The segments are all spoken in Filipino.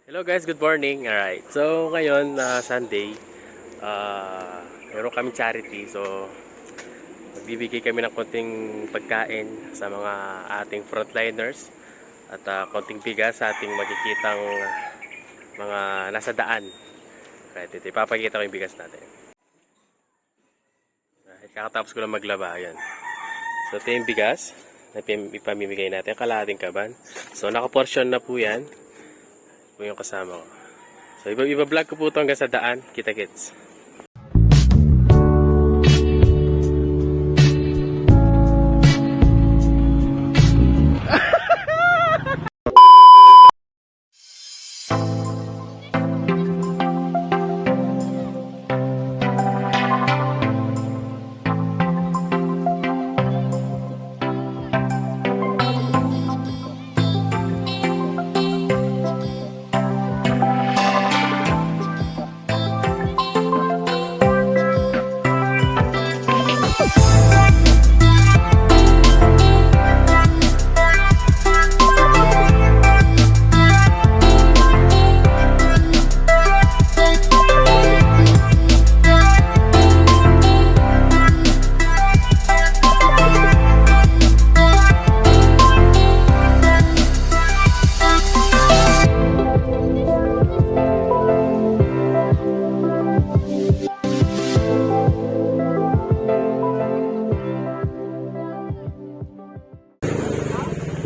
Hello guys, good morning. Alright, so ngayon Sunday, meron kaming charity. So magbibigay kami ng konting pagkain sa mga ating frontliners at konting bigas sa ating makikitang mga nasa daan. Alright, ito ipapakita ko yung bigas natin. Alright, kakatapos ko lang maglaba. Ayan. So ito yung bigas na ipamimigay natin, kalahating kaban. So nakaportion na po yan. Po yung kasama ko. So iba-vlog ko po ito hanggang sa daan. Kita-kits.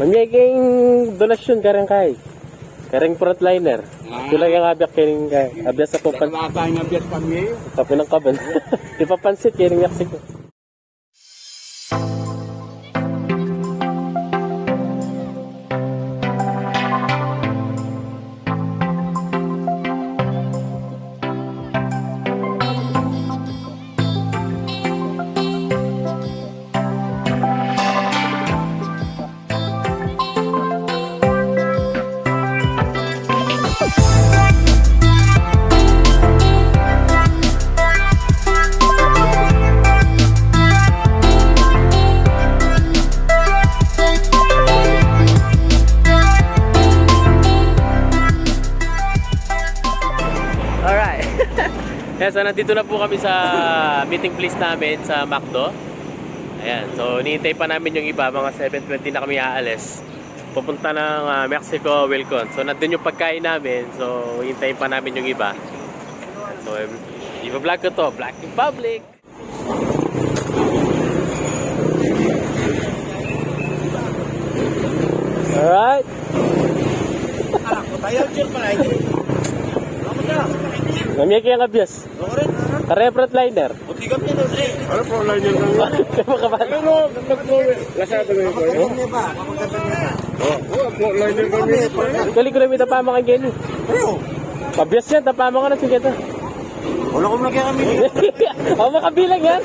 Mamiyaging donasyon karang kay. Karang frontliner. Kulang yung abyak kining kay. Abyak sa pupan. Matay nga biyas kami. Tapos ng kaban. Ipapansit kining yaksik. Yes, so nandito na po kami sa meeting place namin sa McDo. Ayan, so hinihintay pa namin yung iba, mga 7:20 na kami aalis. Pupunta ng Mexico, Wilcon. So nandun yung pagkain namin, so hintayin pa namin yung iba. So i-vlog ko to, Black in Public. Alright. Tayo, chill pala ito. Namiyag yung abyas. Karaya frontliner. Ano frontliner ka nga? Ano? Lasado mo yung koyo? Oo, frontliner kami. Kali ko lang may tapama ka ganyan. Pabyas yan, tapama ka na sige ito. Wala kong lagyan kami. Ako makabilang yan.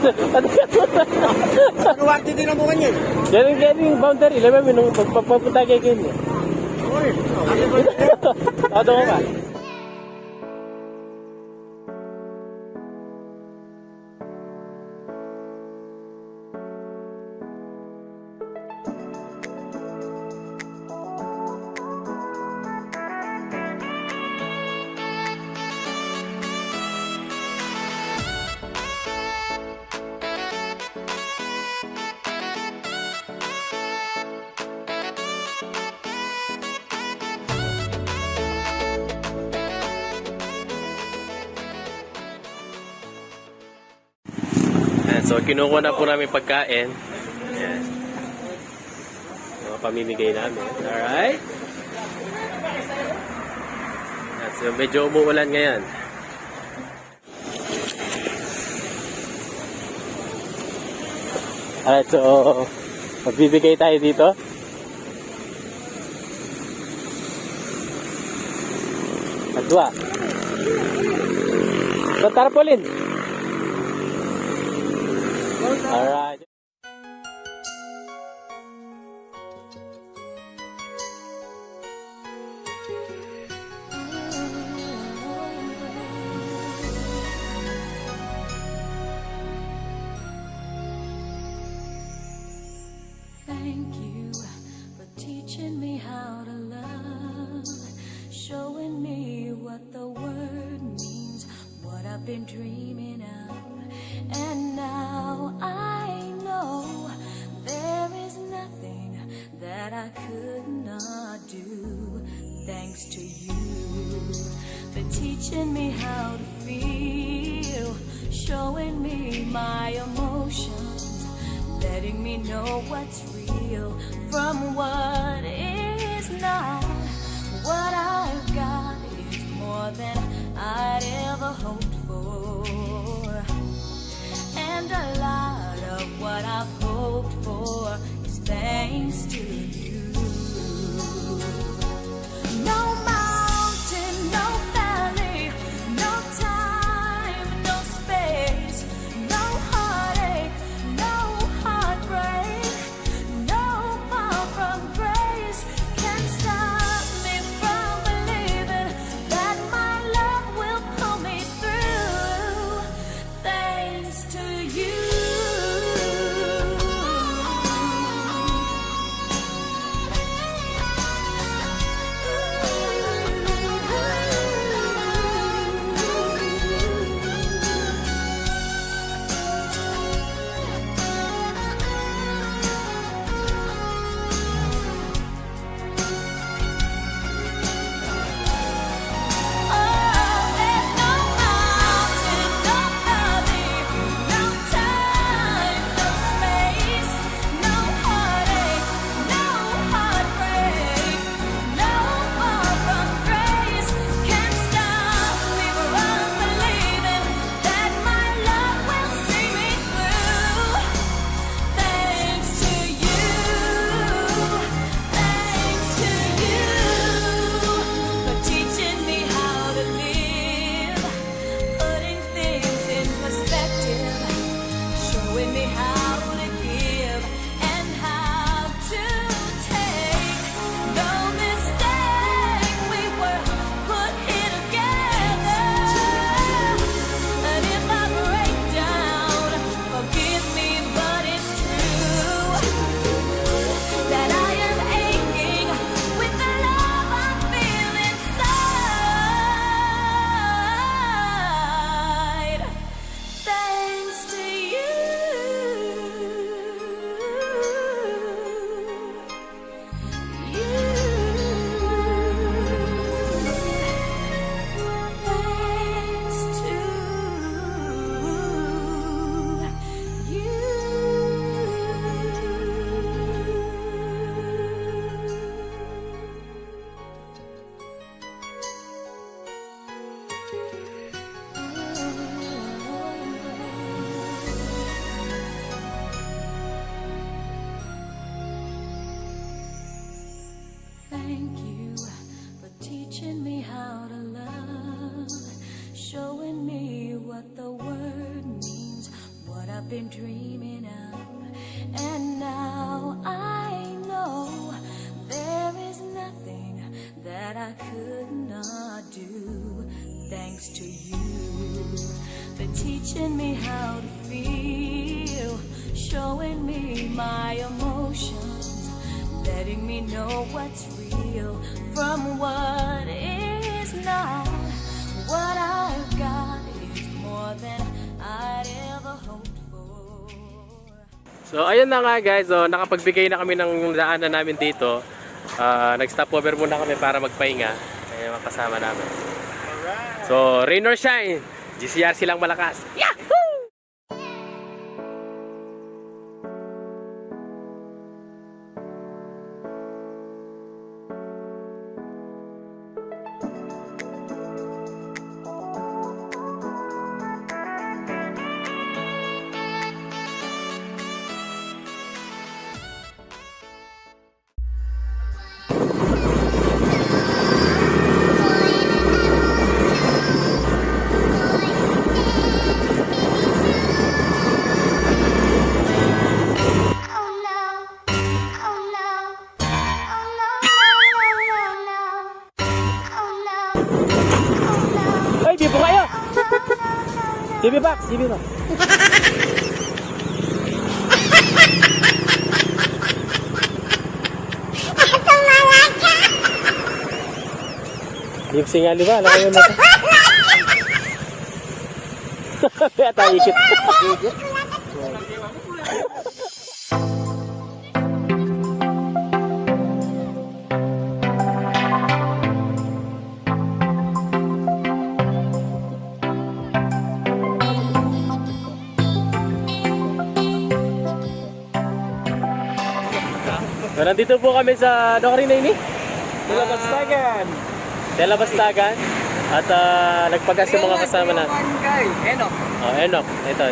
Ano wakti din ang bukan yan? Yan yung boundary. Alam mo, nung pagpapunta kay ganyan. Todo ko ba? So, kinukuha na po namin pagkain. Ayan. Mga pamimigay namin. Alright? So, medyo umuulan ngayon. Alright, so, magbibigay tayo dito. Madwa. So, tarpaulin. Alright. Thank you for teaching me how to love, showing me I've been dreaming of. And now I know there is nothing that I could not do. Thanks to you for teaching me how to feel, showing me my emotions, letting me know what's real from what is not. What I've got is more than I'd ever hoped for, and a lot of what I've hoped for is thanks to you. No mountain, no valley, no time, no space, no heartache, no heartbreak, no far from grace can stop me from believing that my love will pull me through. Thanks to you. Thank you for teaching me how to love, showing me what the word means, what I've been dreaming of. And now I know there is nothing that I could not do. Thanks to you for teaching me how to feel, showing me my emotions, letting me know what's real from what is not. What I've got is more than I'd ever hoped for. So ayun na nga guys, so nakapagbigay na kami ng daanan namin dito. Nag-stopover muna kami para magpahinga. Kaya mga kasama namin. So rain or shine, Gcrc lang malakas. Yahoo! TV box, TV box. Lipsing nga, di ba? Alam mo yun natin. Kaya tayo ikit. So, nandito po kami sa, ano ka rin na ini? Dalabastagan. Dalabastagan. At nagpagas yung mga kasama na. Enok. Oh, Enok. Ito.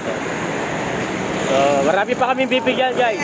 So, marami pa kami bibigyan, guys.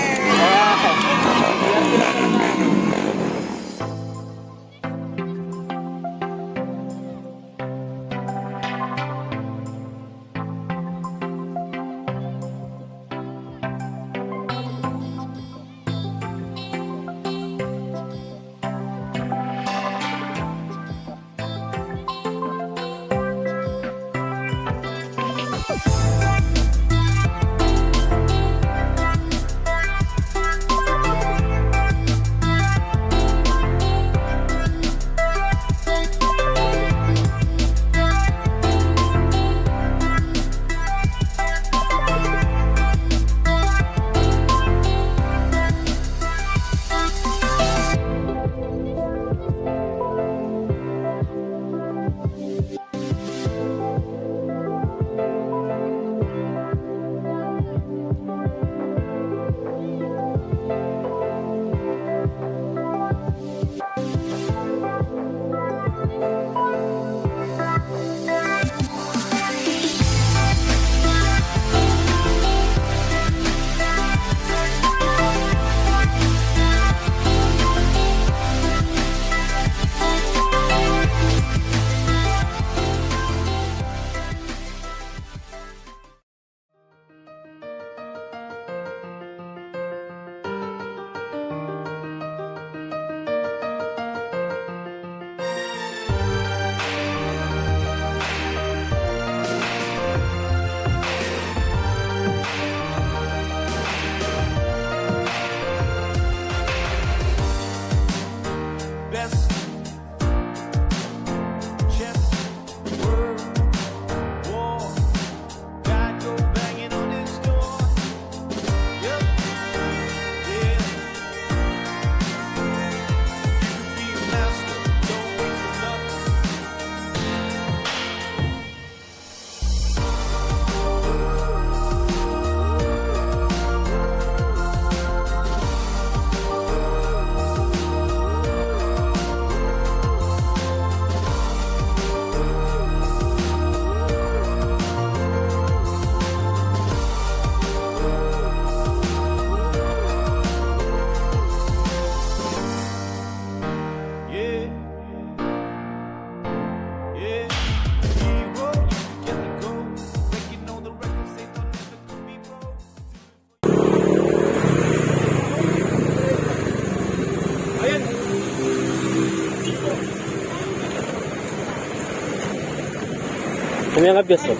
Kami ang abiyas, oh.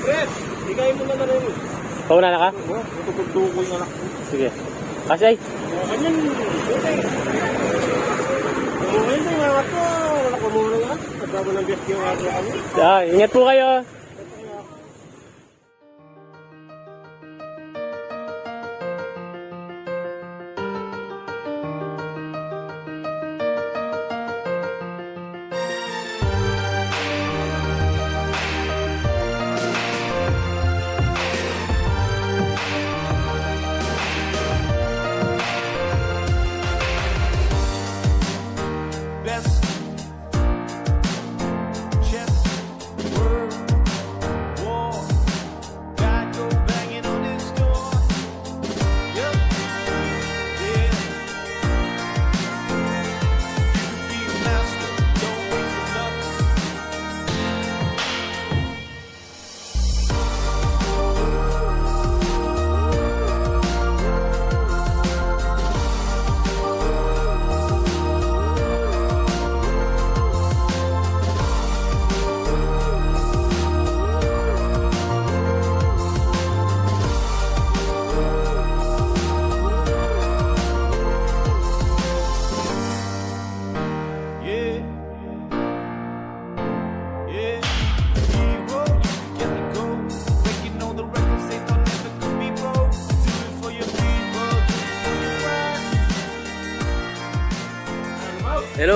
Pres, igay mo na rin. Pauna na ka? Tutugtuko yung anak ko. Sige. Kasi ay. Ganyan, okay. Ngayon na yung mga ito, wala ko muna nga. Pagkaba ng best yung ato kami. Ingat po kayo. Best chess word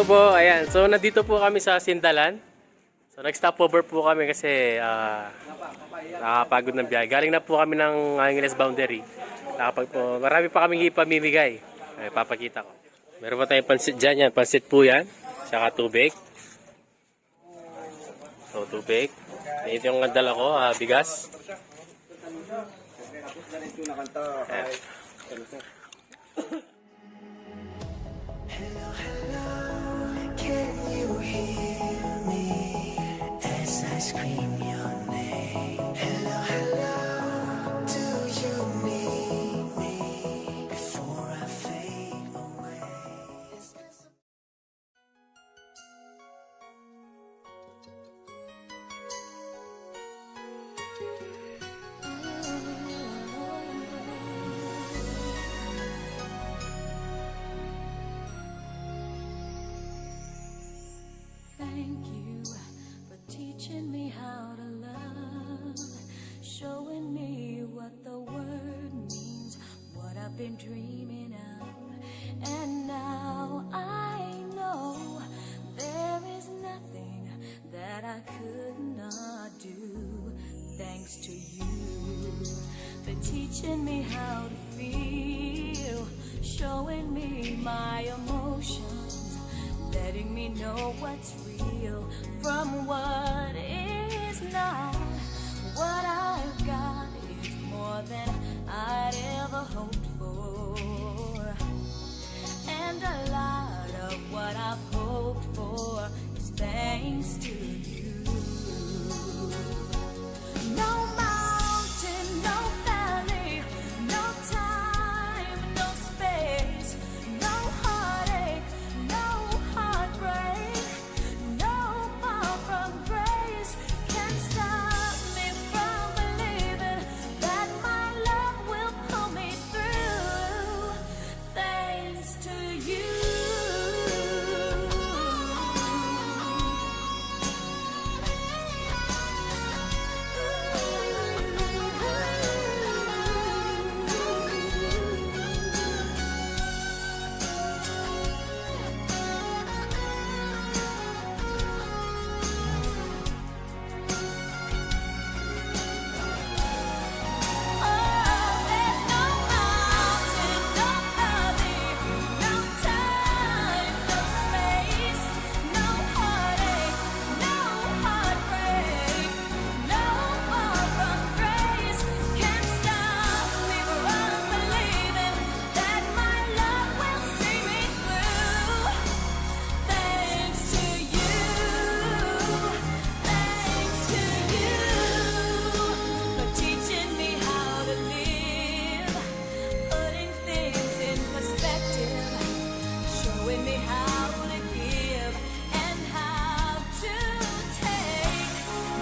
po, ayan. So, nandito po kami sa Sindalan. So, nag-stopover po kami kasi nakakapagod ng biyahe. Galing na po kami ng Angeles boundary. Marami pa kami ipamimigay. Ay, papakita ko. Meron pa tayong pansit dyan yan. Pansit po yan. Saka tubig. So, tubig. Ito yung dala ko, bigas. Ayan. Hello, hello, can you hear me as I scream your name? Hello, hello, do you need me before I fade away? Is this Thank you for teaching me how to love, showing me what the word means, what I've been dreaming of. And now I know there is nothing that I could not do. Thanks to you for teaching me how to feel, showing me my emotions, letting me know what's real from what is not. What I've got is more than I'd ever hoped for, and a lot of what I've hoped for is thanks to you. No mountain, no valley, no time, no space, no heartache, no heartbreak, no far from grace can stop me from believing that my love will pull me through. Thanks to you. There's no mountain, no valley, no time, no space, no heartache, no heartbreak, no far from grace can stop me from believing that my love will see me through. Thanks to you, thanks to you for teaching me how to live, putting things in perspective, showing me how to give and how to take.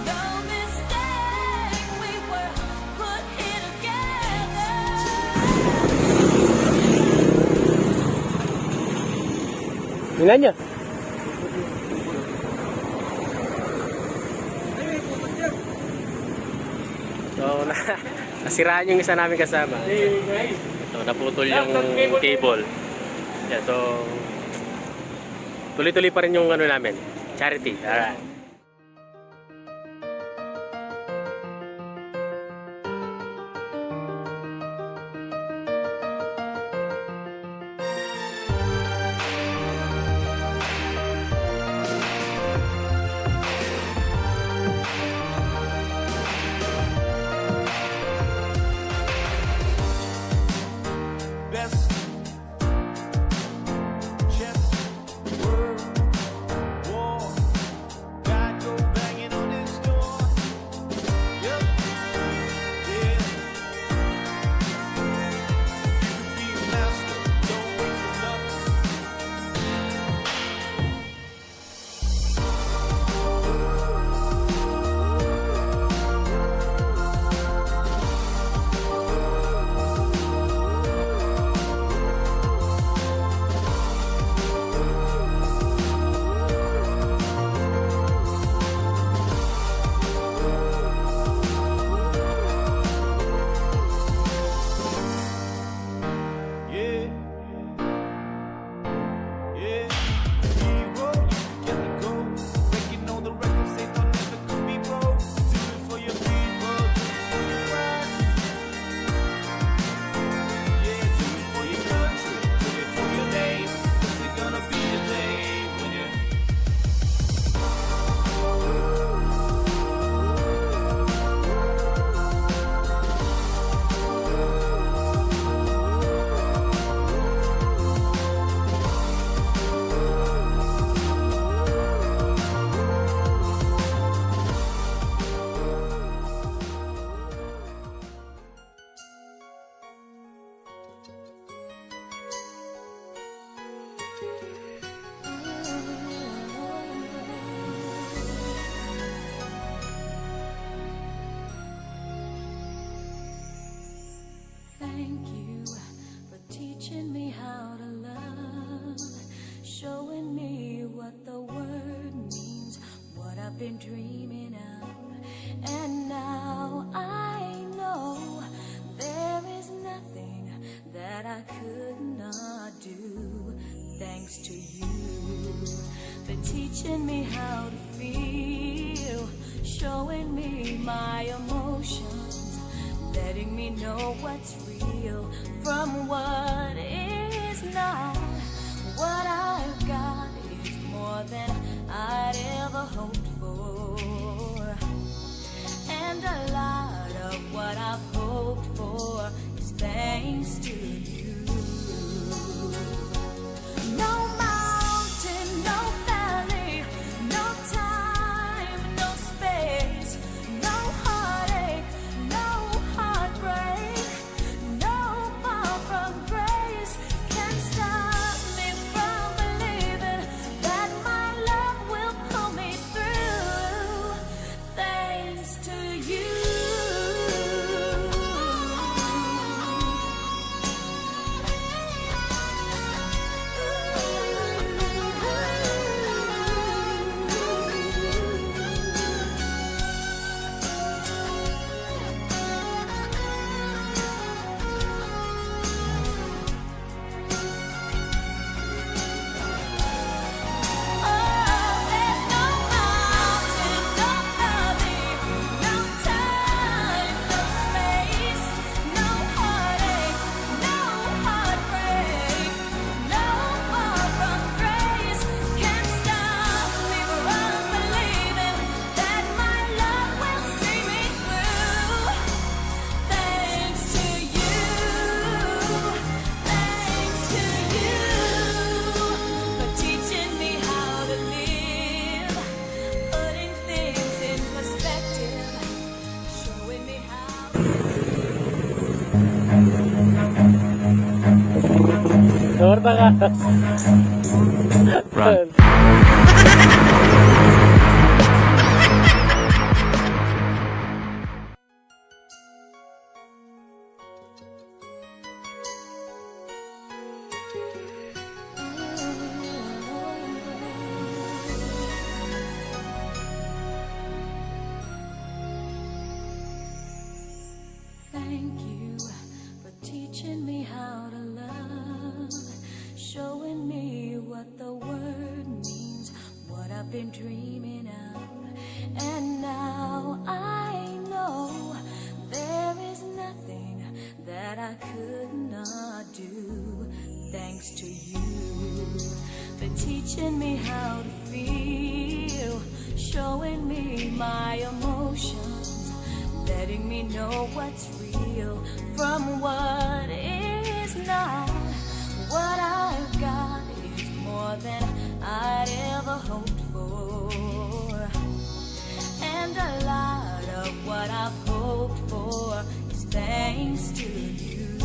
No mistake, we were put here together. Tingnan nyo. So, nasiraan yung isa namin kasama. Ito, naputol yung cable. Yeah, so, tuloy-tuloy pa rin yung ano namin, charity. Alright. best chess world war? I've been dreaming of. And now I know there is nothing that I could not do. Thanks to you for teaching me how to feel, showing me my emotions, letting me know what's real from what is not. What I've got is more than I'd ever hoped for, and a lot of what I've hoped for is thanks to you. No mountain, no valley, no time, no space, no heartache, no heartbreak, no far from grace can stop me from believing that my love will pull me through. Thanks to you. Torta ka. Run. Thank you for teaching me how to love, showing me what the word means, what I've been dreaming of. And now I know there is nothing that I could not do. Thanks to you for teaching me how to feel, showing me my emotions, letting me know what's real from what is not. What I've got is more than I'd ever hoped for, and a lot of what I've hoped for is thanks to you.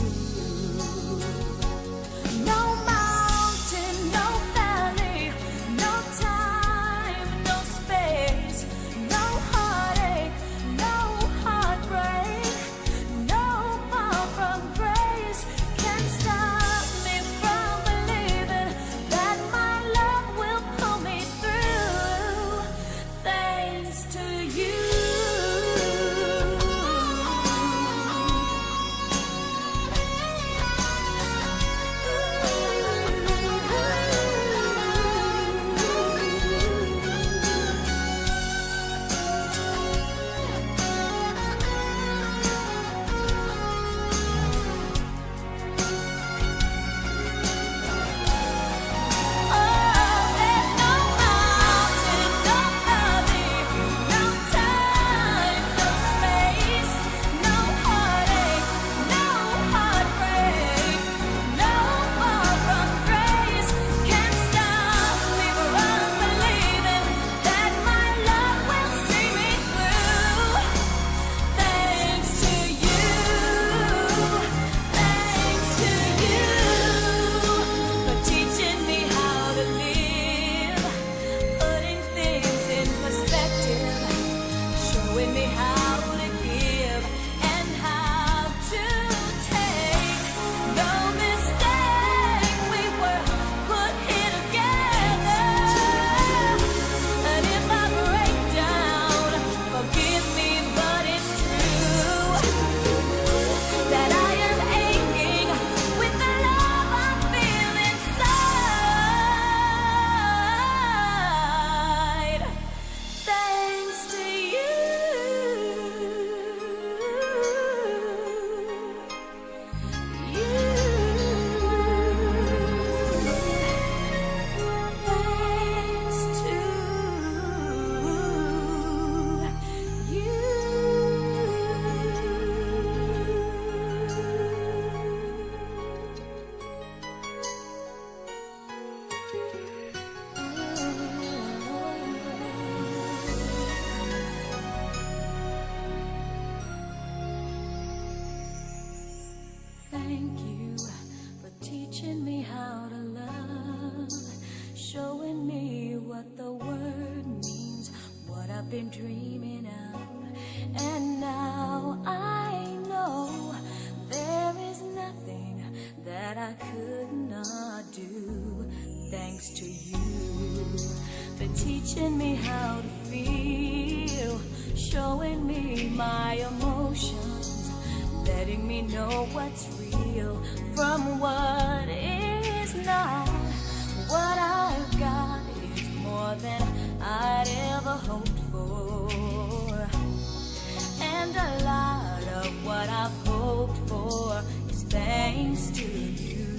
No mountain, no valley, no time, no space, no heartache, no heartbreak, no far from grace can stop me from believing that my love will pull me through. Thanks to you. thank you for teaching me how to love, showing me what the word means, what I've been dreaming of. And now I know there is nothing that I could not do. Thanks to you for teaching me how to feel, showing me my emotions, letting me know what's real from what is not. What I've got is more than I'd ever hoped for, and a lot of what I've hoped for is thanks to you.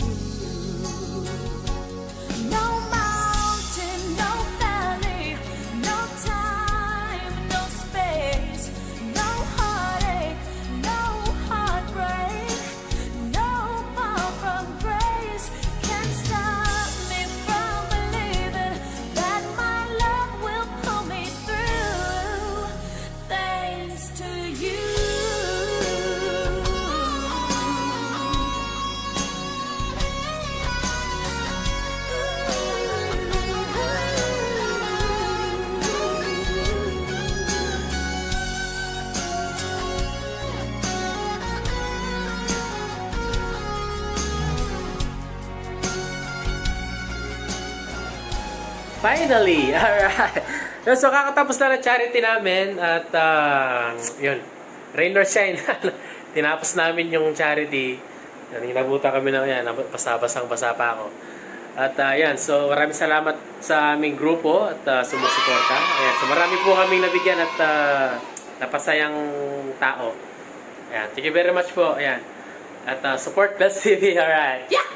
No mountain, no valley, no time, no space, no heartache, no heartbreak, no far from grace can stop me from believing that my love will pull me through. Thanks to you. Finally! Alright! So, kakatapos na ng charity namin at yun, rain or shine. Tinapos namin yung charity. Nabuta kami na yan, basa-basang-basa pa ako. At yan, so maraming salamat sa aming grupo at sumusuporta. Ayan, so marami po kaming nabigyan at napasayang tao. Ayan, thank you very much po. Ayan. At support Best TV, alright. Yeah!